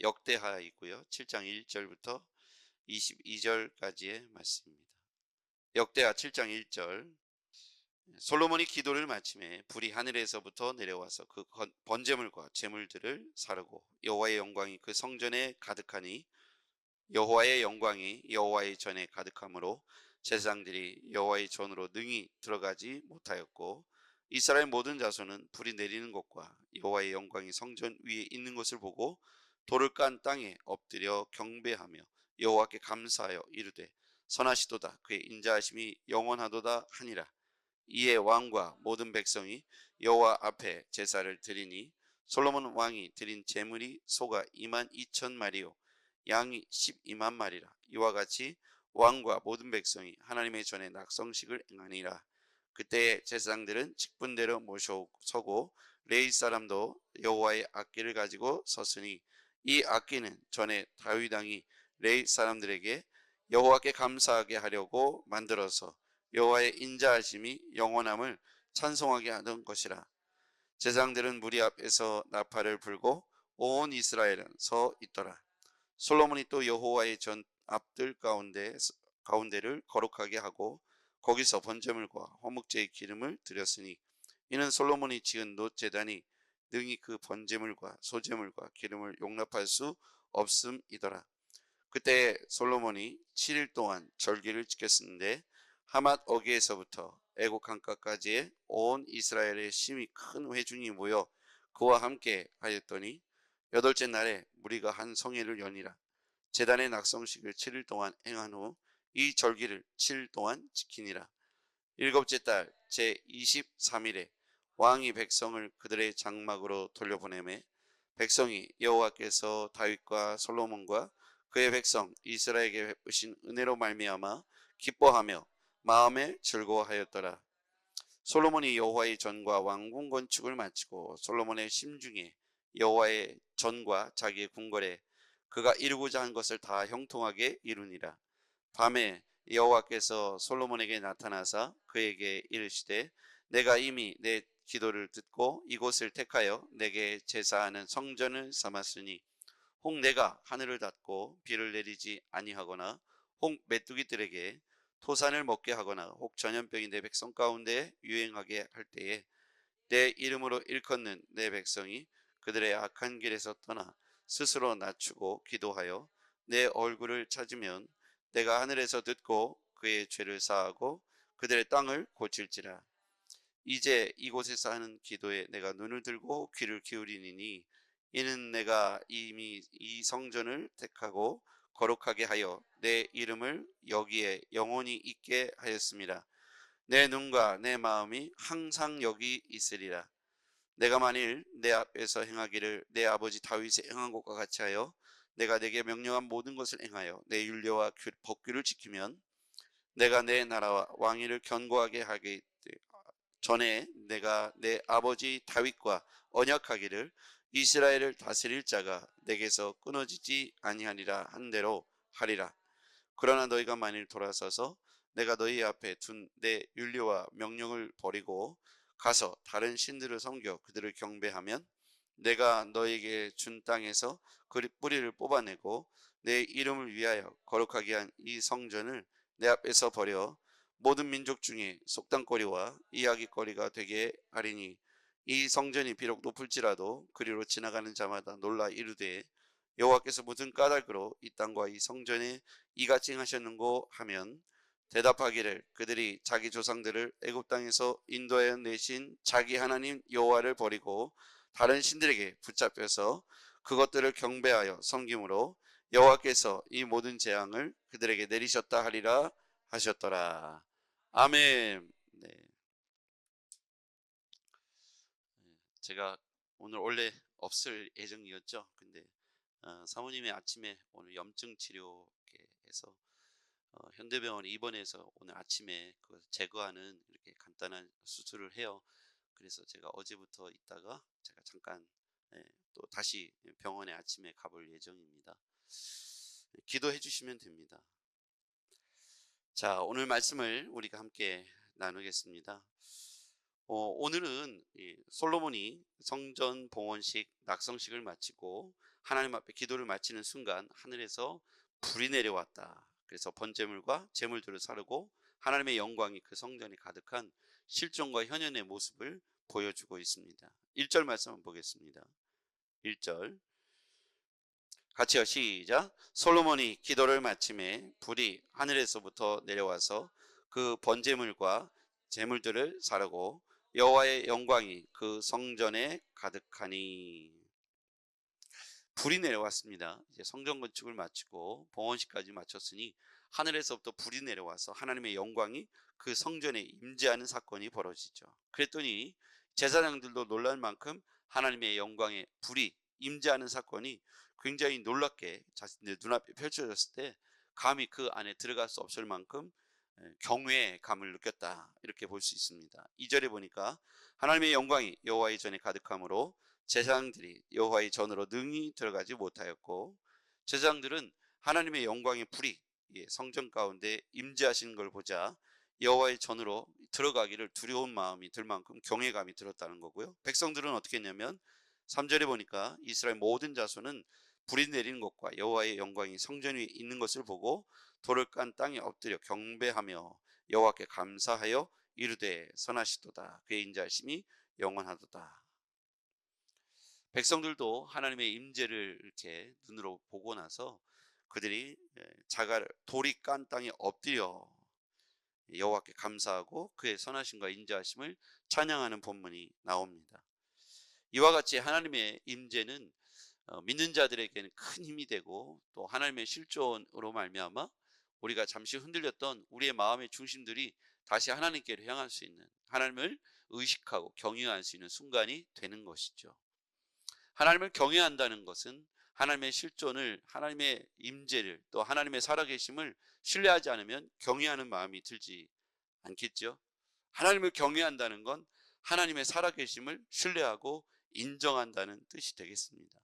역대하이고요. 7장 1절부터 22절까지의 말씀입니다. 역대하 7장 1절. 솔로몬이 기도를 마침에 불이 하늘에서부터 내려와서 그 번제물과 제물들을 사르고 여호와의 영광이 그 성전에 가득하니 여호와의 영광이 여호와의 전에 가득하므로 제사장들이 여호와의 전으로 능히 들어가지 못하였고 이스라엘 모든 자손은 불이 내리는 곳과 여호와의 영광이 성전 위에 있는 것을 보고 돌을 깐 땅에 엎드려 경배하며 여호와께 감사하여 이르되 선하시도다 그의 인자하심이 영원하도다 하니라. 이에 왕과 모든 백성이 여호와 앞에 제사를 드리니 솔로몬 왕이 드린 제물이 소가 22,000마리요 양이 12만 마리라. 이와 같이 왕과 모든 백성이 하나님의 전에 낙성식을 행하니라. 그때에 제사장들은 직분대로 모셔서고 레위 사람도 여호와의 악기를 가지고 섰으니 이 악기는 전에 다윗 왕이 레위 사람들에게 여호와께 감사하게 하려고 만들어서 여호와의 인자하심이 영원함을 찬송하게 하던 것이라. 제사장들은 무리 앞에서 나팔을 불고 온 이스라엘은 서 있더라. 솔로몬이 또 여호와의 전 앞들 가운데를 거룩하게 하고 거기서 번제물과 화목제의 기름을 드렸으니 이는 솔로몬이 지은 놋 제단이 능히 그 번제물과 소제물과 기름을 용납할 수 없음이더라. 그때 솔로몬이 7일 동안 절기를 지켰는데 하맛 어귀에서부터 애국 강가까지의 온 이스라엘의 심히 큰 회중이 모여 그와 함께 하였더니 여덟째 날에 무리가 한 성회를 여니라. 제단의 낙성식을 7일 동안 행한 후 이 절기를 7일 동안 지키니라. 일곱째 달 제 23일에 왕이 백성을 그들의 장막으로 돌려보내매 백성이 여호와께서 다윗과 솔로몬과 그의 백성 이스라엘에게 베푸신 은혜로 말미암아 기뻐하며 마음에 즐거워하였더라. 솔로몬이 여호와의 전과 왕궁 건축을 마치고 솔로몬의 심중에 여호와의 전과 자기의 궁궐에 그가 이루고자 한 것을 다 형통하게 이루니라. 밤에 여호와께서 솔로몬에게 나타나사 그에게 이르시되 내가 이미 내 기도를 듣고 이곳을 택하여 내게 제사하는 성전을 삼았으니 혹 내가 하늘을 닫고 비를 내리지 아니하거나 혹 메뚜기들에게 토산을 먹게 하거나 혹 전염병이 내 백성 가운데 유행하게 할 때에 내 이름으로 일컫는 내 백성이 그들의 악한 길에서 떠나 스스로 낮추고 기도하여 내 얼굴을 찾으면 내가 하늘에서 듣고 그의 죄를 사하고 그들의 땅을 고칠지라. 이제 이곳에서 하는 기도에 내가 눈을 들고 귀를 기울이니 이는 내가 이미 이 성전을 택하고 거룩하게 하여 내 이름을 여기에 영원히 있게 하였습니다. 내 눈과 내 마음이 항상 여기 있으리라. 내가 만일 내 앞에서 행하기를 내 아버지 다윗이 행한 것과 같이 하여 내가 내게 명령한 모든 것을 행하여 내 율례와 법규를 지키면 내가 내 나라와 왕위를 견고하게 하기 전에 내가 내 아버지 다윗과 언약하기를 이스라엘을 다스릴 자가 내게서 끊어지지 아니하리라 한 대로 하리라. 그러나 너희가 만일 돌아서서 내가 너희 앞에 둔 내 율례와 명령을 버리고 가서 다른 신들을 섬겨 그들을 경배하면 내가 너에게 준 땅에서 그 뿌리를 뽑아내고 내 이름을 위하여 거룩하게 한 이 성전을 내 앞에서 버려 모든 민족 중에 속담거리와 이야기거리가 되게 하리니 이 성전이 비록 높을지라도 그리로 지나가는 자마다 놀라 이르되 여호와께서 무슨 까닭으로 이 땅과 이 성전에 이같이 행하셨는고 하면 대답하기를 그들이 자기 조상들을 애굽 땅에서 인도하여 내신 자기 하나님 여호와를 버리고 다른 신들에게 붙잡혀서 그것들을 경배하여 섬김으로 여호와께서 이 모든 재앙을 그들에게 내리셨다 하리라 하셨더라. 아멘. 네. 제가 오늘 원래 없을 예정이었죠. 근데 사모님이 아침에 오늘 염증 치료 이렇게 해서 현대병원에 입원해서 오늘 아침에 그 제거하는 이렇게 간단한 수술을 해요. 그래서 제가 어제부터 있다가 제가 잠깐 또 다시 병원에 아침에 가볼 예정입니다. 기도해 주시면 됩니다. 자, 오늘 말씀을 우리가 함께 나누겠습니다. 오늘은 솔로몬이 성전 봉헌식 낙성식을 마치고 하나님 앞에 기도를 마치는 순간 하늘에서 불이 내려왔다. 그래서 번제물과 제물들을 사르고 하나님의 영광이 그 성전에 가득한 실존과 현현의 모습을 보여주고 있습니다. 1절 말씀 한번 보겠습니다. 1절 같이요. 시작. 솔로몬이 기도를 마침에 불이 하늘에서부터 내려와서 그 번제물과 제물들을 사르고 여호와의 영광이 그 성전에 가득하니. 불이 내려왔습니다. 이제 성전 건축을 마치고 봉헌식까지 마쳤으니 하늘에서부터 불이 내려와서 하나님의 영광이 그 성전에 임재하는 사건이 벌어지죠. 그랬더니 제사장들도 놀랄 만큼 하나님의 영광에 불이 임재하는 사건이 굉장히 놀랍게 자신들 눈앞에 펼쳐졌을 때 감히 그 안에 들어갈 수 없을 만큼 경외의 감을 느꼈다, 이렇게 볼 수 있습니다. 2절에 보니까 하나님의 영광이 여호와의 전에 가득함으로 제사장들이 여호와의 전으로 능히 들어가지 못하였고, 제사장들은 하나님의 영광의 불이 성전 가운데 임재하시는 걸 보자 여호와의 전으로 들어가기를 두려운 마음이 들 만큼 경외감이 들었다는 거고요. 백성들은 어떻게 했냐면 3절에 보니까 이스라엘 모든 자손은 불이 내리는 것과 여호와의 영광이 성전 위에 있는 것을 보고 돌을 깐 땅에 엎드려 경배하며 여호와께 감사하여 이르되 선하시도다, 그의 인자하심이 영원하도다. 백성들도 하나님의 임재를 이렇게 눈으로 보고 나서 그들이 돌이 깐 땅에 엎드려 여호와께 감사하고 그의 선하심과 인자하심을 찬양하는 본문이 나옵니다. 이와 같이 하나님의 임재는 믿는 자들에게는 큰 힘이 되고, 또 하나님의 실존으로 말미암아 우리가 잠시 흔들렸던 우리의 마음의 중심들이 다시 하나님께로 향할 수 있는, 하나님을 의식하고 경외할 수 있는 순간이 되는 것이죠. 하나님을 경외한다는 것은 하나님의 실존을, 하나님의 임재를, 또 하나님의 살아계심을 신뢰하지 않으면 경외하는 마음이 들지 않겠죠. 하나님을 경외한다는 건 하나님의 살아계심을 신뢰하고 인정한다는 뜻이 되겠습니다.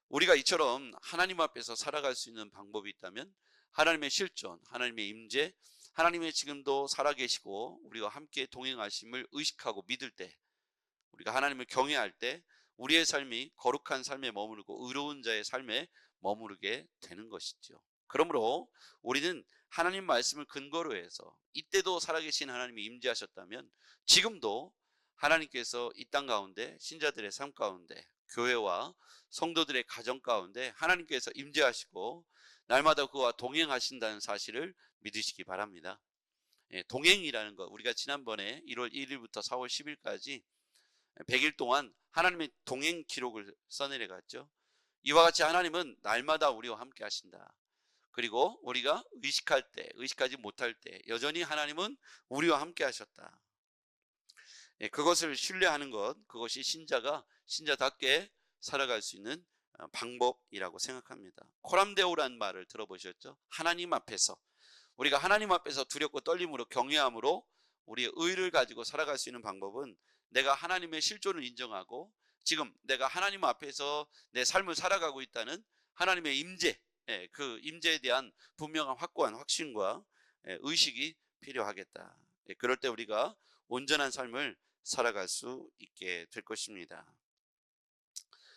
우리가 이처럼 하나님 앞에서 살아갈 수 있는 방법이 있다면 하나님의 실존, 하나님의 임재, 하나님의 지금도 살아계시고 우리와 함께 동행하심을 의식하고 믿을 때, 우리가 하나님을 경외할 때 우리의 삶이 거룩한 삶에 머무르고 의로운 자의 삶에 머무르게 되는 것이죠. 그러므로 우리는 하나님 말씀을 근거로 해서 이때도 살아계신 하나님이 임재하셨다면 지금도 하나님께서 이 땅 가운데, 신자들의 삶 가운데, 교회와 성도들의 가정 가운데 하나님께서 임재하시고 날마다 그와 동행하신다는 사실을 믿으시기 바랍니다. 동행이라는 것, 우리가 지난번에 1월 1일부터 4월 10일까지 100일 동안 하나님의 동행 기록을 써내려 갔죠. 이와 같이 하나님은 날마다 우리와 함께 하신다. 그리고 우리가 의식할 때, 의식하지 못할 때 여전히 하나님은 우리와 함께 하셨다. 그것을 신뢰하는 것, 그것이 신자답게 살아갈 수 있는 방법이라고 생각합니다. 코람데오라는 말을 들어보셨죠? 하나님 앞에서, 우리가 하나님 앞에서 두렵고 떨림으로 경외함으로 우리의 의를 가지고 살아갈 수 있는 방법은 내가 하나님의 실존을 인정하고 지금 내가 하나님 앞에서 내 삶을 살아가고 있다는 하나님의 임재, 그 임재에 대한 분명한 확고한 확신과 의식이 필요하겠다. 그럴 때 우리가 온전한 삶을 살아갈 수 있게 될 것입니다.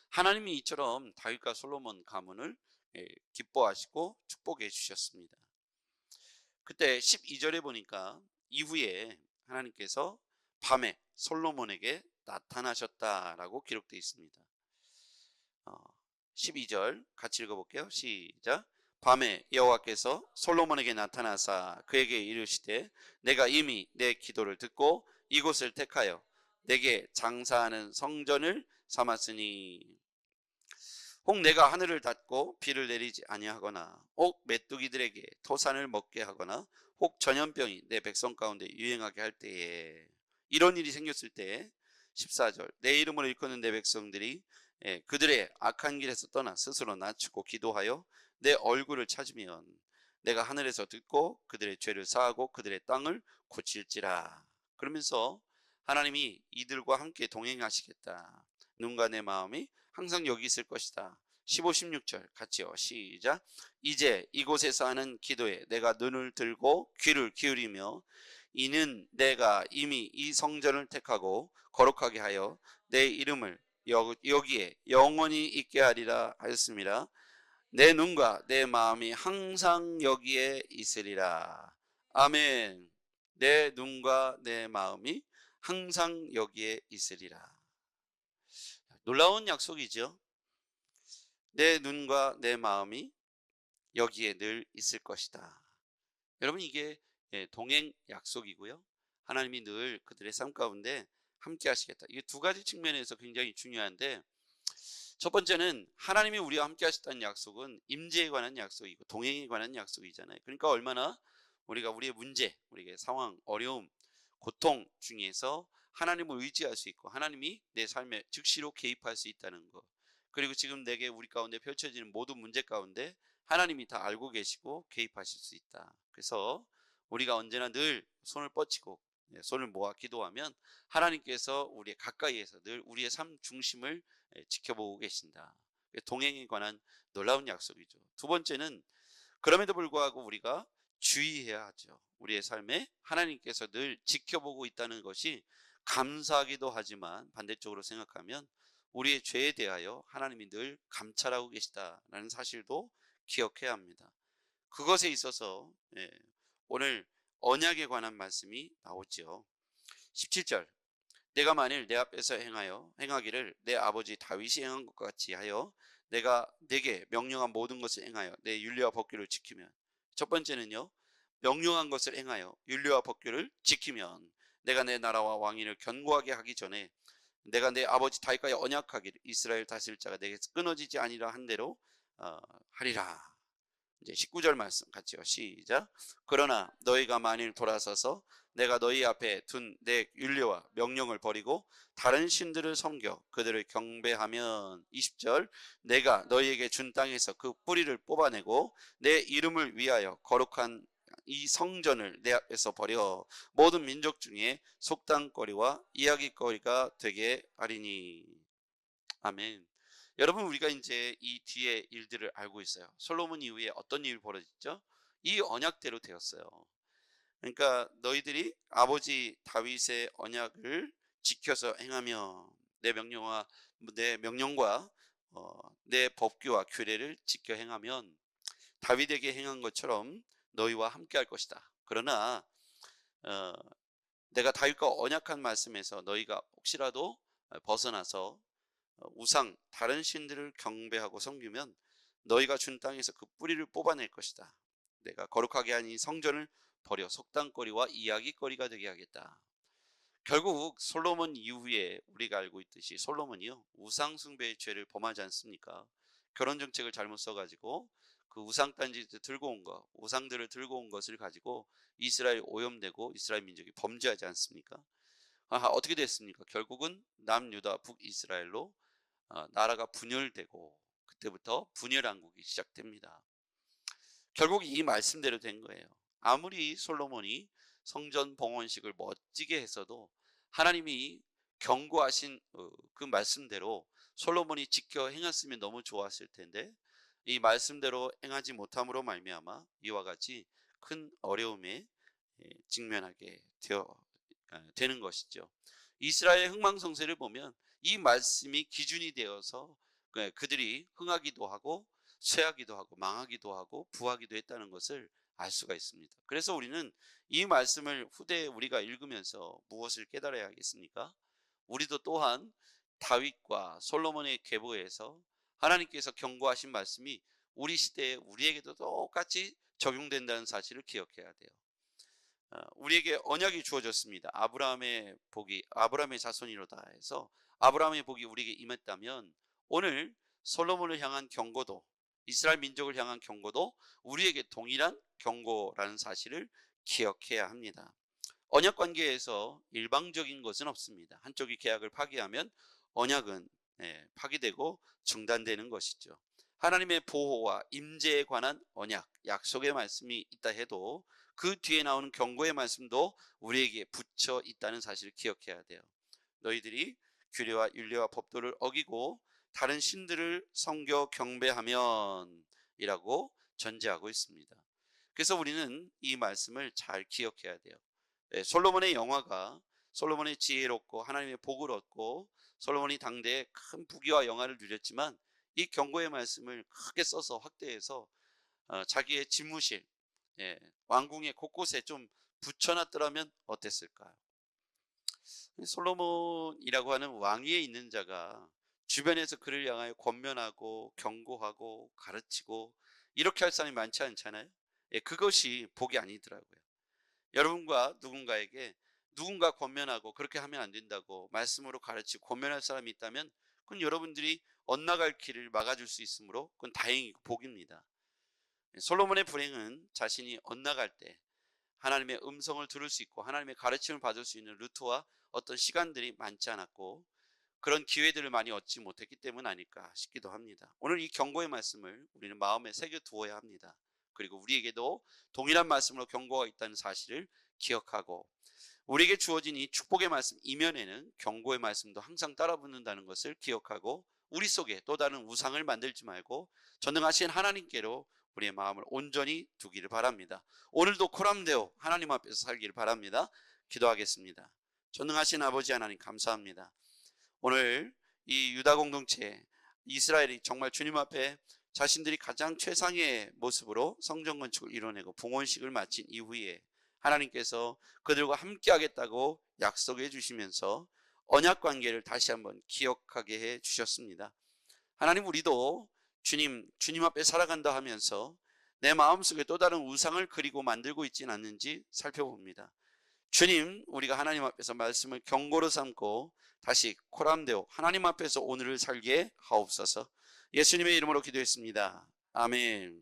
하나님이 이처럼 다윗과 솔로몬 가문을 기뻐하시고 축복해 주셨습니다. 그때 12절에 보니까 이후에 하나님께서 밤에 솔로몬에게 나타나셨다라고 기록되어 있습니다. 12절 같이 읽어볼게요. 시작. 밤에 여호와께서 솔로몬에게 나타나사 그에게 이르시되 내가 이미 내 기도를 듣고 이곳을 택하여 내게 장사하는 성전을 삼았으니 혹 내가 하늘을 닫고 비를 내리지 아니하거나 혹 메뚜기들에게 토산을 먹게 하거나 혹 전염병이 내 백성 가운데 유행하게 할 때에, 이런 일이 생겼을 때 14절 내 이름을 일컫는 내 백성들이 그들의 악한 길에서 떠나 스스로 낮추고 기도하여 내 얼굴을 찾으면 내가 하늘에서 듣고 그들의 죄를 사하고 그들의 땅을 고칠지라. 그러면서 하나님이 이들과 함께 동행하시겠다. 눈과 내 마음이 항상 여기 있을 것이다. 15, 16절 같이요. 시작. 이제 이곳에서 하는 기도에 내가 눈을 들고 귀를 기울이며 이는 내가 이미 이 성전을 택하고 거룩하게 하여 내 이름을 여기에 영원히 있게 하리라 하였습니다. 내 눈과 내 마음이 항상 여기에 있으리라. 아멘. 내 눈과 내 마음이 항상 여기에 있으리라. 놀라운 약속이죠. 내 눈과 내 마음이 여기에 늘 있을 것이다. 여러분, 이게 동행 약속이고요. 하나님이 늘 그들의 삶 가운데 함께 하시겠다. 이게 두 가지 측면에서 굉장히 중요한데, 첫 번째는 하나님이 우리와 함께 하셨다는 약속은 임재에 관한 약속이고 동행에 관한 약속이잖아요. 그러니까 얼마나 우리가 우리의 문제, 우리의 상황, 어려움, 고통 중에서 하나님을 의지할 수 있고 하나님이 내 삶에 즉시로 개입할 수 있다는 것. 그리고 지금 내게 우리 가운데 펼쳐지는 모든 문제 가운데 하나님이 다 알고 계시고 개입하실 수 있다. 그래서 우리가 언제나 늘 손을 뻗치고 손을 모아 기도하면 하나님께서 우리의 가까이에서 늘 우리의 삶 중심을 지켜보고 계신다. 동행에 관한 놀라운 약속이죠. 두 번째는 그럼에도 불구하고 우리가 주의해야 하죠. 우리의 삶에 하나님께서 늘 지켜보고 있다는 것이 감사하기도 하지만 반대쪽으로 생각하면 우리의 죄에 대하여 하나님이 늘 감찰하고 계시다라는 사실도 기억해야 합니다. 그것에 있어서 오늘 언약에 관한 말씀이 나오죠. 17절, 내가 만일 내 앞에서 행하기를 내 아버지 다윗이 행한 것 같이 하여 내가 내게 명령한 모든 것을 행하여 내 율례와 법규를 지키면, 첫 번째는요, 명령한 것을 행하여 율례와 법규를 지키면 내가 내 나라와 왕위를 견고하게 하기 전에 내가 내 아버지 다윗과의 언약하기를 이스라엘 다스릴 자가 내게서 끊어지지 아니라 한 대로 하리라. 이제 19절 말씀 같이요. 시작. 그러나 너희가 만일 돌아서서 내가 너희 앞에 둔 내 율례와 명령을 버리고 다른 신들을 섬겨 그들을 경배하면, 20절, 내가 너희에게 준 땅에서 그 뿌리를 뽑아내고 내 이름을 위하여 거룩한 이 성전을 내 앞에서 버려 모든 민족 중에 속담거리와 이야기거리가 되게 하리니. 아멘. 여러분, 우리가 이제 이 뒤에 일들을 알고 있어요. 솔로몬 이후에 어떤 일이 벌어졌죠? 이 언약대로 되었어요. 그러니까 너희들이 아버지 다윗의 언약을 지켜서 행하며 내 명령과 내 법규와 규례를 지켜 행하면 다윗에게 행한 것처럼 너희와 함께 할 것이다. 그러나 내가 다윗과 언약한 말씀에서 너희가 혹시라도 벗어나서 우상 다른 신들을 경배하고 섬기면 너희가 준 땅에서 그 뿌리를 뽑아낼 것이다. 내가 거룩하게 한 이 성전을 버려 속담거리와 이야기거리가 되게 하겠다. 결국 솔로몬 이후에 우리가 알고 있듯이 솔로몬이요, 우상 숭배의 죄를 범하지 않습니까? 결혼 정책을 잘못 써가지고 그 우상 딴지를 들고 온 것, 우상들을 들고 온 것을 가지고 이스라엘 오염되고 이스라엘 민족이 범죄하지 않습니까? 어떻게 됐습니까? 결국은 남유다 북이스라엘로 나라가 분열되고 그때부터 분열왕국이 시작됩니다. 결국 이 말씀대로 된 거예요. 아무리 솔로몬이 성전 봉헌식을 멋지게 했어도 하나님이 경고하신 그 말씀대로 솔로몬이 지켜 행했으면 너무 좋았을 텐데 이 말씀대로 행하지 못함으로 말미암아 이와 같이 큰 어려움에 직면하게 되는 것이죠. 이스라엘 흥망성쇠를 보면 이 말씀이 기준이 되어서 그들이 흥하기도 하고 쇠하기도 하고 망하기도 하고 부하기도 했다는 것을 알 수가 있습니다. 그래서 우리는 이 말씀을 후대에 우리가 읽으면서 무엇을 깨달아야 하겠습니까? 우리도 또한 다윗과 솔로몬의 계보에서 하나님께서 경고하신 말씀이 우리 시대에 우리에게도 똑같이 적용된다는 사실을 기억해야 돼요. 우리에게 언약이 주어졌습니다. 아브라함의 자손이로다 해서 아브라함의 복이 우리에게 임했다면 오늘 솔로몬을 향한 경고도, 이스라엘 민족을 향한 경고도 우리에게 동일한 경고라는 사실을 기억해야 합니다. 언약 관계에서 일방적인 것은 없습니다. 한쪽이 계약을 파기하면 언약은 파기되고 중단되는 것이죠. 하나님의 보호와 임재에 관한 언약, 약속의 말씀이 있다 해도 그 뒤에 나오는 경고의 말씀도 우리에게 붙여 있다는 사실을 기억해야 돼요. 너희들이 규례와 율례와 법도를 어기고 다른 신들을 섬겨 경배하면 이라고 전제하고 있습니다. 그래서 우리는 이 말씀을 잘 기억해야 돼요. 솔로몬의 영화가 솔로몬의 지혜를 얻고 하나님의 복을 얻고 솔로몬이 당대에 큰 부귀와 영화를 누렸지만 이 경고의 말씀을 크게 써서 확대해서 자기의 집무실, 왕궁의 곳곳에 좀 붙여놨더라면 어땠을까요? 솔로몬이라고 하는 왕위에 있는 자가 주변에서 그를 향하여 권면하고 경고하고 가르치고 이렇게 할 사람이 많지 않잖아요. 그것이 복이 아니더라고요. 여러분과 누군가에게 누군가 권면하고 그렇게 하면 안 된다고 말씀으로 가르치고 권면할 사람이 있다면 그건 여러분들이 엇나갈 길을 막아줄 수 있으므로 그건 다행이고 복입니다. 솔로몬의 불행은 자신이 엇나갈 때 하나님의 음성을 들을 수 있고 하나님의 가르침을 받을 수 있는 루트와 어떤 시간들이 많지 않았고 그런 기회들을 많이 얻지 못했기 때문 아닐까 싶기도 합니다. 오늘 이 경고의 말씀을 우리는 마음에 새겨두어야 합니다. 그리고 우리에게도 동일한 말씀으로 경고가 있다는 사실을 기억하고 우리에게 주어진 이 축복의 말씀 이면에는 경고의 말씀도 항상 따라붙는다는 것을 기억하고 우리 속에 또 다른 우상을 만들지 말고 전능하신 하나님께로 우리의 마음을 온전히 두기를 바랍니다. 오늘도 코람데오 하나님 앞에서 살기를 바랍니다. 기도하겠습니다. 전능하신 아버지 하나님 감사합니다. 오늘 이 유다 공동체 이스라엘이 정말 주님 앞에 자신들이 가장 최상의 모습으로 성전 건축을 이뤄내고 봉헌식을 마친 이후에 하나님께서 그들과 함께 하겠다고 약속해 주시면서 언약 관계를 다시 한번 기억하게 해 주셨습니다. 하나님, 우리도 주님 앞에 살아간다 하면서 내 마음속에 또 다른 우상을 그리고 만들고 있지는 않는지 살펴봅니다. 주님, 우리가 하나님 앞에서 말씀을 경고로 삼고 다시 코람데오 하나님 앞에서 오늘을 살게 하옵소서. 예수님의 이름으로 기도했습니다. 아멘.